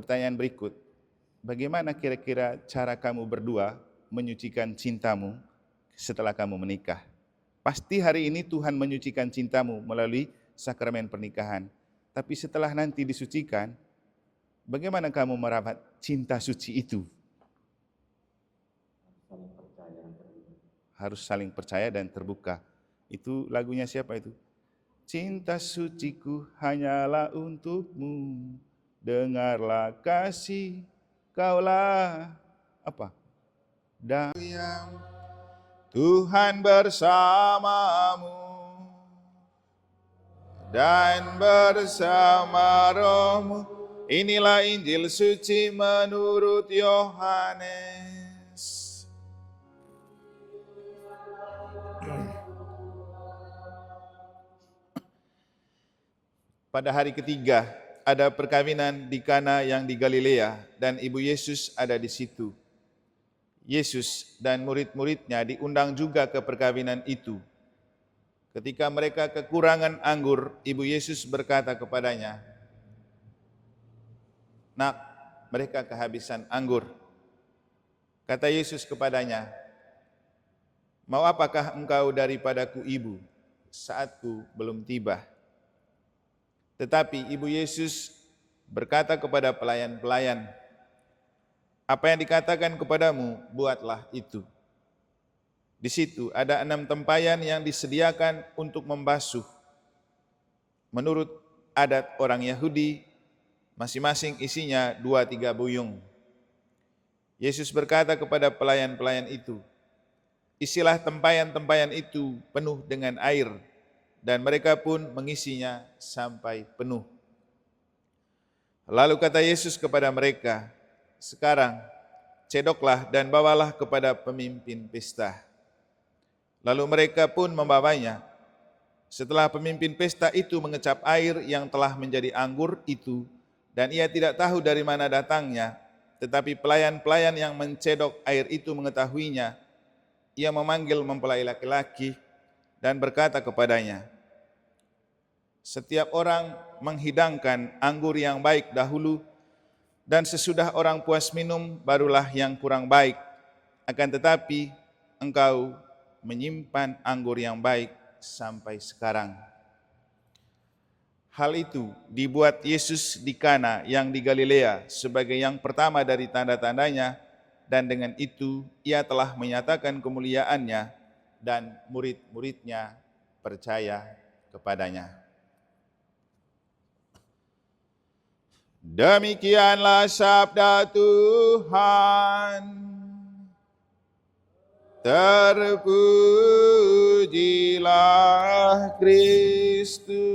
Pertanyaan berikut, bagaimana kira-kira cara kamu berdua menyucikan cintamu setelah kamu menikah? Pasti hari ini Tuhan menyucikan cintamu melalui sakramen pernikahan. Tapi setelah nanti disucikan, bagaimana kamu merawat cinta suci itu? Harus saling percaya dan terbuka. Itu lagunya siapa itu? Cinta suciku hanyalah untukmu, dengarlah kasih, kaulah apa? Dan Tuhan bersamamu dan bersama rohmu. Inilah Injil suci menurut Yohanes. Pada hari ketiga ada perkawinan di Kana yang di Galilea dan ibu Yesus ada di situ. Yesus dan murid-muridnya diundang juga ke perkawinan itu. Ketika mereka kekurangan anggur, ibu Yesus berkata kepadanya, "Nak, mereka kehabisan anggur." Kata Yesus kepadanya, "Mau apakah engkau daripadaku, ibu? Saatku belum tiba." Tetapi ibu Yesus berkata kepada pelayan-pelayan, "Apa yang dikatakan kepadamu, buatlah itu." Di situ ada 6 tempayan yang disediakan untuk membasuh. Menurut adat orang Yahudi, masing-masing isinya 2-3 buyung. Yesus berkata kepada pelayan-pelayan itu, "Isilah tempayan-tempayan itu penuh dengan air," dan mereka pun mengisinya sampai penuh. Lalu kata Yesus kepada mereka, "Sekarang cedoklah dan bawalah kepada pemimpin pesta." Lalu mereka pun membawanya. Setelah pemimpin pesta itu mengecap air yang telah menjadi anggur itu, dan ia tidak tahu dari mana datangnya, tetapi pelayan-pelayan yang mencedok air itu mengetahuinya, ia memanggil mempelai laki-laki dan berkata kepadanya, "Setiap orang menghidangkan anggur yang baik dahulu, dan sesudah orang puas minum, barulah yang kurang baik. Akan tetapi engkau menyimpan anggur yang baik sampai sekarang." Hal itu dibuat Yesus di Kana yang di Galilea sebagai yang pertama dari tanda-tandanya, dan dengan itu ia telah menyatakan kemuliaannya dan murid-muridnya percaya kepadanya. Demikianlah sabda Tuhan. Terpujilah Kristus.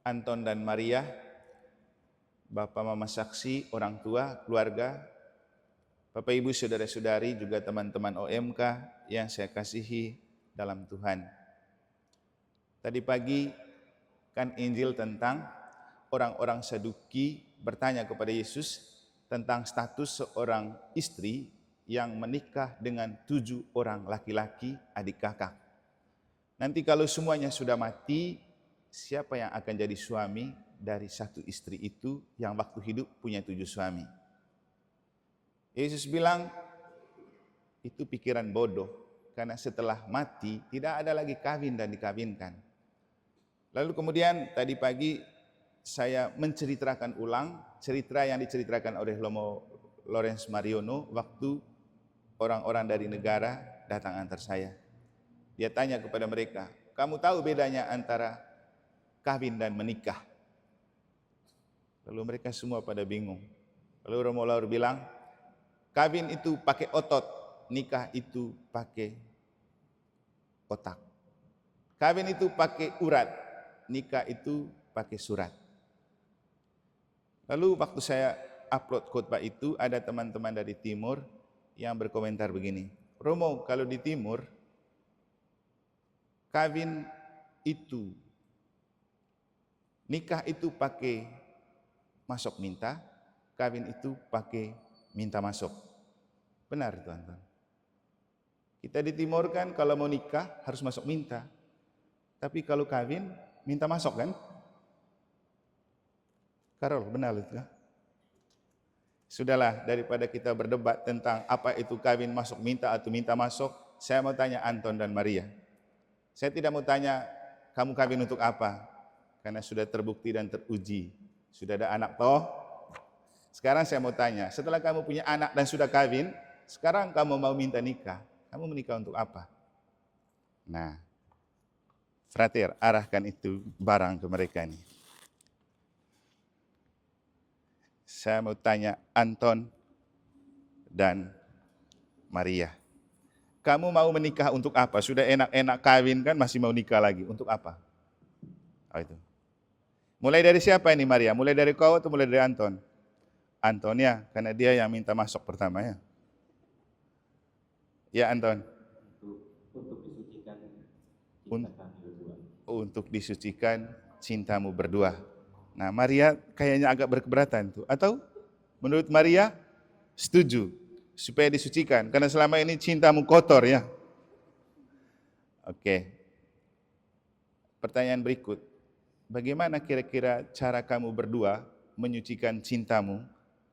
Anton dan Maria, Bapak Mama saksi, orang tua, keluarga, Bapak Ibu saudara-saudari, juga teman-teman OMK yang saya kasihi dalam Tuhan. Tadi pagi kan Injil tentang orang-orang Saduki bertanya kepada Yesus tentang status seorang istri yang menikah dengan 7 orang laki-laki adik kakak. Nanti kalau semuanya sudah mati, siapa yang akan jadi suami dari satu istri itu yang waktu hidup punya 7 suami? Yesus bilang, itu pikiran bodoh, karena setelah mati tidak ada lagi kawin dan dikawinkan. Lalu kemudian tadi pagi saya menceritakan ulang cerita yang diceritakan oleh Romo Lorenz Mariono waktu orang-orang dari negara datang antar saya. Dia tanya kepada mereka, "Kamu tahu bedanya antara kawin dan menikah?" Lalu mereka semua pada bingung. Lalu Romo Laur bilang, kawin itu pakai otot, nikah itu pakai otak. Kawin itu pakai urat, nikah itu pakai surat. Lalu waktu saya upload khotbah itu, ada teman-teman dari timur yang berkomentar begini, "Romo, kalau di timur kawin itu, nikah itu pakai masuk minta, kawin itu pakai minta masuk." Benar itu, Anton. Kita di timur kan kalau mau nikah harus masuk minta. Tapi kalau kawin, minta masuk kan? Karol, benar itu kan? Sudahlah, daripada kita berdebat tentang apa itu kawin masuk minta atau minta masuk, saya mau tanya Anton dan Maria. Saya tidak mau tanya kamu kawin untuk apa, karena sudah terbukti dan teruji. Sudah ada anak toh. Sekarang saya mau tanya, setelah kamu punya anak dan sudah kawin, sekarang kamu mau minta nikah, kamu menikah untuk apa? Nah, frater, arahkan itu barang ke mereka nih. Saya mau tanya Anton dan Maria. Kamu mau menikah untuk apa? Sudah enak-enak kawin kan, masih mau nikah lagi. Untuk apa? Oh, itu. Mulai dari siapa ini Maria? Mulai dari kau atau mulai dari Anton? Anton ya, karena dia yang minta masuk pertama ya. Ya Anton. Untuk disucikan cinta kami berdua. Untuk disucikan cintamu berdua. Nah, Maria kayaknya agak berkeberatan tuh. Atau menurut Maria setuju supaya disucikan karena selama ini cintamu kotor ya. Oke. Pertanyaan berikut. Bagaimana kira-kira cara kamu berdua menyucikan cintamu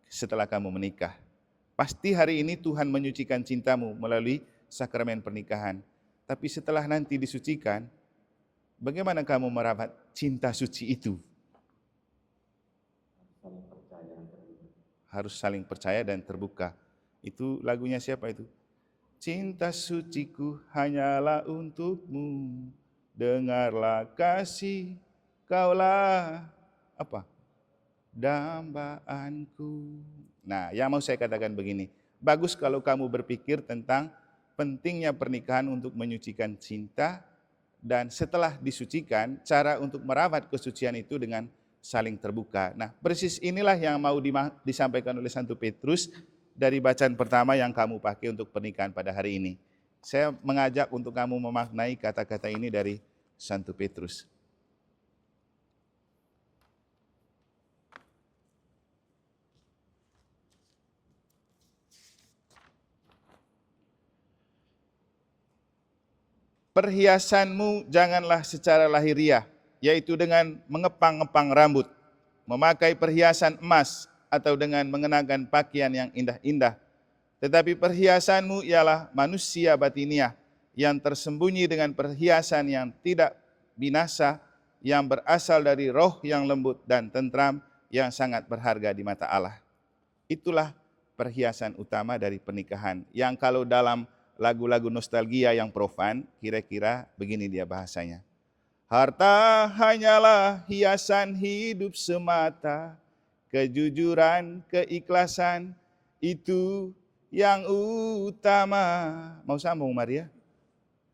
setelah kamu menikah? Pasti hari ini Tuhan menyucikan cintamu melalui sakramen pernikahan. Tapi setelah nanti disucikan, bagaimana kamu merawat cinta suci itu? Harus saling percaya dan terbuka. Itu lagunya siapa itu? Cinta suciku hanyalah untukmu, dengarlah kasih, kaulah apa? Dambaanku. Nah, yang mau saya katakan begini, bagus kalau kamu berpikir tentang pentingnya pernikahan untuk menyucikan cinta, dan setelah disucikan, cara untuk merawat kesucian itu dengan saling terbuka. Nah, persis inilah yang mau disampaikan oleh Santo Petrus dari bacaan pertama yang kamu pakai untuk pernikahan pada hari ini. Saya mengajak untuk kamu memaknai kata-kata ini dari Santo Petrus. Perhiasanmu janganlah secara lahiriah, yaitu dengan mengepang-ngepang rambut, memakai perhiasan emas, atau dengan mengenakan pakaian yang indah-indah. Tetapi perhiasanmu ialah manusia batiniah, yang tersembunyi dengan perhiasan yang tidak binasa, yang berasal dari roh yang lembut dan tentram, yang sangat berharga di mata Allah. Itulah perhiasan utama dari pernikahan, yang kalau dalam lagu-lagu nostalgia yang profan, kira-kira begini dia bahasanya. Harta hanyalah hiasan hidup semata, kejujuran, keikhlasan, itu yang utama. Mau sambung Maria?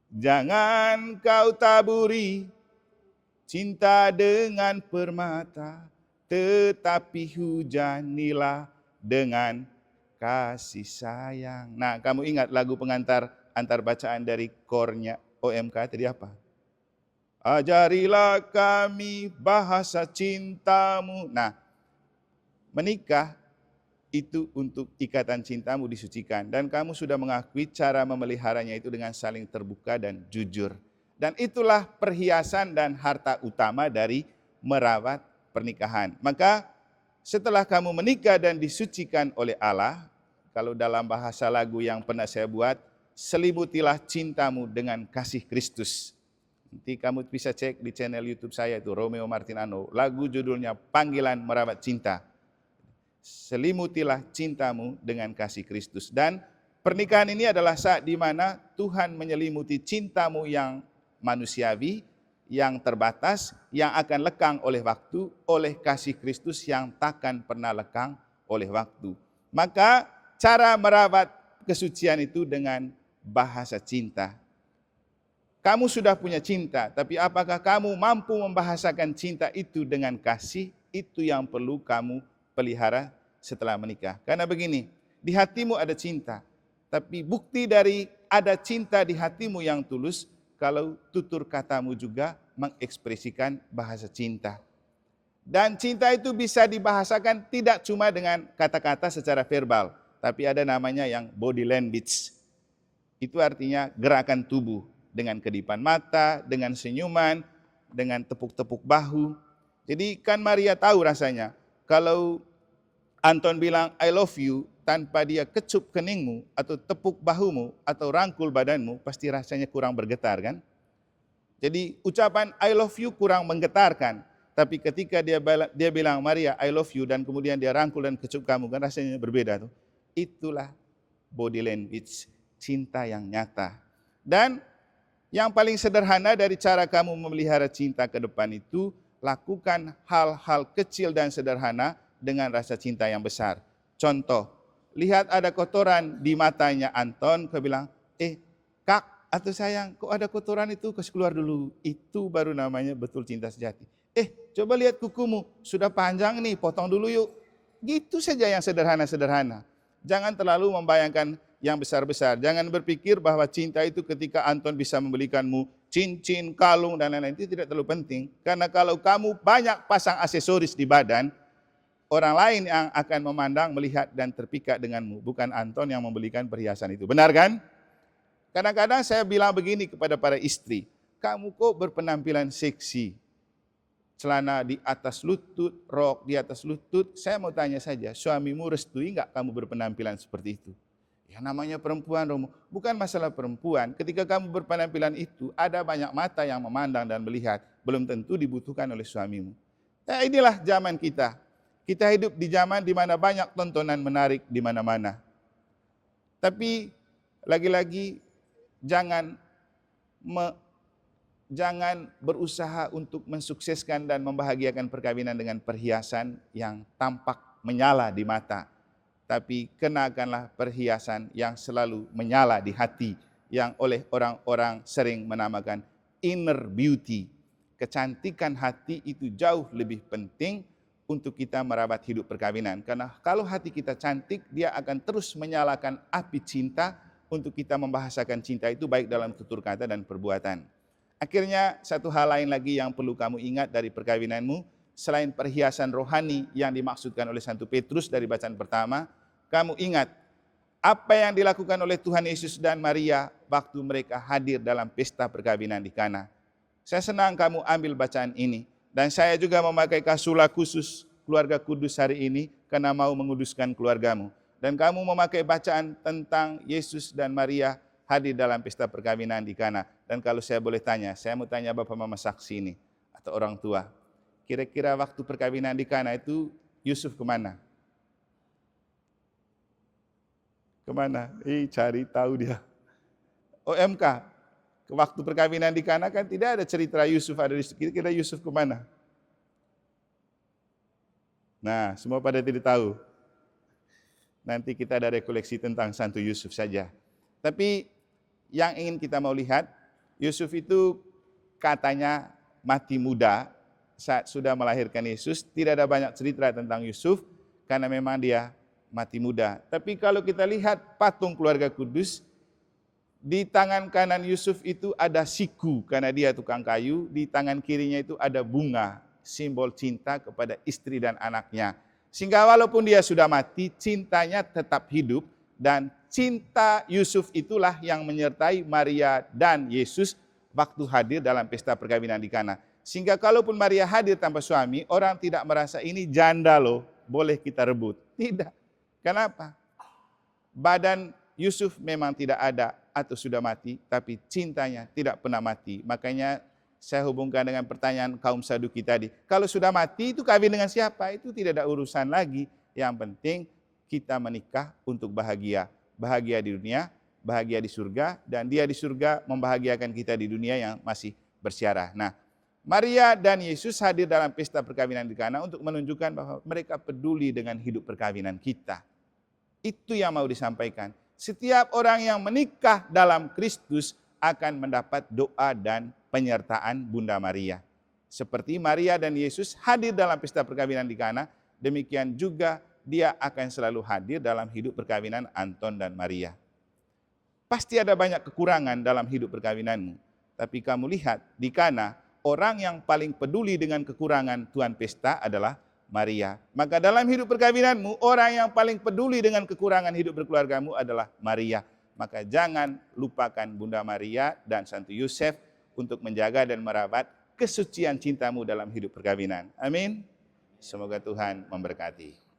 Jangan kau taburi cinta dengan permata, tetapi hujanilah dengan kasih sayang. Nah, kamu ingat lagu pengantar antar bacaan dari kornya OMK tadi apa? Ajarilah kami bahasa cintamu. Nah, menikah itu untuk ikatan cintamu disucikan. Dan kamu sudah mengakui cara memeliharanya itu dengan saling terbuka dan jujur. Dan itulah perhiasan dan harta utama dari merawat pernikahan. Maka setelah kamu menikah dan disucikan oleh Allah, kalau dalam bahasa lagu yang pernah saya buat, selimutilah cintamu dengan kasih Kristus. Nanti kamu bisa cek di channel YouTube saya itu, Romeo Martinano. Lagu judulnya Panggilan Merawat Cinta. Selimutilah cintamu dengan kasih Kristus. Dan pernikahan ini adalah saat di mana Tuhan menyelimuti cintamu yang manusiawi, yang terbatas, yang akan lekang oleh waktu, oleh kasih Kristus yang takkan pernah lekang oleh waktu. Maka cara merawat kesucian itu dengan bahasa cinta. Kamu sudah punya cinta, tapi apakah kamu mampu membahasakan cinta itu dengan kasih? Itu yang perlu kamu pelihara setelah menikah. Karena begini, di hatimu ada cinta, tapi bukti dari ada cinta di hatimu yang tulus, kalau tutur katamu juga mengekspresikan bahasa cinta. Dan cinta itu bisa dibahasakan tidak cuma dengan kata-kata secara verbal, tapi ada namanya yang body language. Itu artinya gerakan tubuh. dengan kedipan mata, dengan senyuman, dengan tepuk-tepuk bahu. Jadi kan Maria tahu rasanya, kalau Anton bilang I love you tanpa dia kecup keningmu atau tepuk bahumu atau rangkul badanmu, pasti rasanya kurang bergetar kan? Jadi ucapan I love you kurang menggetarkan. Tapi ketika dia bilang Maria I love you dan kemudian dia rangkul dan kecup kamu, kan rasanya berbeda tuh. Itulah body language cinta yang nyata. Dan yang paling sederhana dari cara kamu memelihara cinta ke depan itu, lakukan hal-hal kecil dan sederhana dengan rasa cinta yang besar. Contoh, lihat ada kotoran di matanya Anton, kau bilang, Kak atau sayang, kok ada kotoran itu, kasih keluar dulu. Itu baru namanya betul cinta sejati. Coba lihat kukumu, sudah panjang nih, potong dulu yuk. Gitu saja yang sederhana-sederhana. Jangan terlalu membayangkan yang besar-besar. Jangan berpikir bahwa cinta itu ketika Anton bisa membelikanmu cincin, kalung, dan lain-lain, itu tidak terlalu penting. Karena kalau kamu banyak pasang aksesoris di badan, orang lain yang akan memandang, melihat, dan terpikat denganmu. Bukan Anton yang membelikan perhiasan itu. Benar kan? Kadang-kadang saya bilang begini kepada para istri, kamu kok berpenampilan seksi, celana di atas lutut, rok di atas lutut. Saya mau tanya saja, suamimu restui enggak kamu berpenampilan seperti itu? Ya namanya perempuan, Romo. Bukan masalah perempuan. Ketika kamu berpenampilan itu, ada banyak mata yang memandang dan melihat. Belum tentu dibutuhkan oleh suamimu. Inilah zaman kita. Kita hidup di zaman di mana banyak tontonan menarik di mana-mana. Tapi lagi-lagi jangan berusaha untuk mensukseskan dan membahagiakan perkawinan dengan perhiasan yang tampak menyala di mata. Tapi kenakanlah perhiasan yang selalu menyala di hati, yang oleh orang-orang sering menamakan inner beauty. Kecantikan hati itu jauh lebih penting untuk kita merawat hidup perkawinan. Karena kalau hati kita cantik, dia akan terus menyalakan api cinta untuk kita membahasakan cinta itu baik dalam tutur kata dan perbuatan. Akhirnya satu hal lain lagi yang perlu kamu ingat dari perkawinanmu, selain perhiasan rohani yang dimaksudkan oleh Santo Petrus dari bacaan pertama, kamu ingat apa yang dilakukan oleh Tuhan Yesus dan Maria waktu mereka hadir dalam pesta perkawinan di Kana. Saya senang kamu ambil bacaan ini, dan saya juga memakai kasula khusus keluarga kudus hari ini karena mau menguduskan keluargamu. Dan kamu memakai bacaan tentang Yesus dan Maria hadir dalam pesta perkawinan di Kana. Dan kalau saya boleh tanya, saya mau tanya Bapak Mama saksi ini, atau orang tua. Kira-kira waktu perkawinan di Kana itu Yusuf kemana? Kemana? Cari tahu dia. OMK, waktu perkawinan di Kana kan tidak ada cerita Yusuf ada di situ. Kira-kira Yusuf kemana? Nah, semua pada tidak tahu. Nanti kita ada rekoleksi tentang Santo Yusuf saja. Tapi yang ingin kita mau lihat, Yusuf itu katanya mati muda saat sudah melahirkan Yesus. Tidak ada banyak cerita tentang Yusuf karena memang dia mati muda. Tapi kalau kita lihat patung keluarga kudus, di tangan kanan Yusuf itu ada siku karena dia tukang kayu, di tangan kirinya itu ada bunga, simbol cinta kepada istri dan anaknya. Sehingga walaupun dia sudah mati, cintanya tetap hidup, dan cinta Yusuf itulah yang menyertai Maria dan Yesus waktu hadir dalam pesta perkawinan di Kana. Sehingga kalaupun Maria hadir tanpa suami, orang tidak merasa ini janda loh, boleh kita rebut. Tidak. Kenapa? Badan Yusuf memang tidak ada atau sudah mati, tapi cintanya tidak pernah mati. Makanya saya hubungkan dengan pertanyaan kaum Saduki tadi. Kalau sudah mati itu kawin dengan siapa? Itu tidak ada urusan lagi. Yang penting kita menikah untuk bahagia. Bahagia di dunia, bahagia di surga, dan dia di surga membahagiakan kita di dunia yang masih bersiarah. Nah, Maria dan Yesus hadir dalam pesta perkawinan di Kana untuk menunjukkan bahwa mereka peduli dengan hidup perkawinan kita. Itu yang mau disampaikan. Setiap orang yang menikah dalam Kristus akan mendapat doa dan penyertaan Bunda Maria. Seperti Maria dan Yesus hadir dalam pesta perkawinan di Kana, demikian juga dia akan selalu hadir dalam hidup perkawinan Anton dan Maria. Pasti ada banyak kekurangan dalam hidup perkawinanmu, tapi kamu lihat di Kana, orang yang paling peduli dengan kekurangan tuan pesta adalah Maria. Maka dalam hidup perkawinanmu, orang yang paling peduli dengan kekurangan hidup berkeluargamu adalah Maria. maka jangan lupakan Bunda Maria dan Santo Yosef untuk menjaga dan merawat kesucian cintamu dalam hidup perkawinan. Amin. Semoga Tuhan memberkati.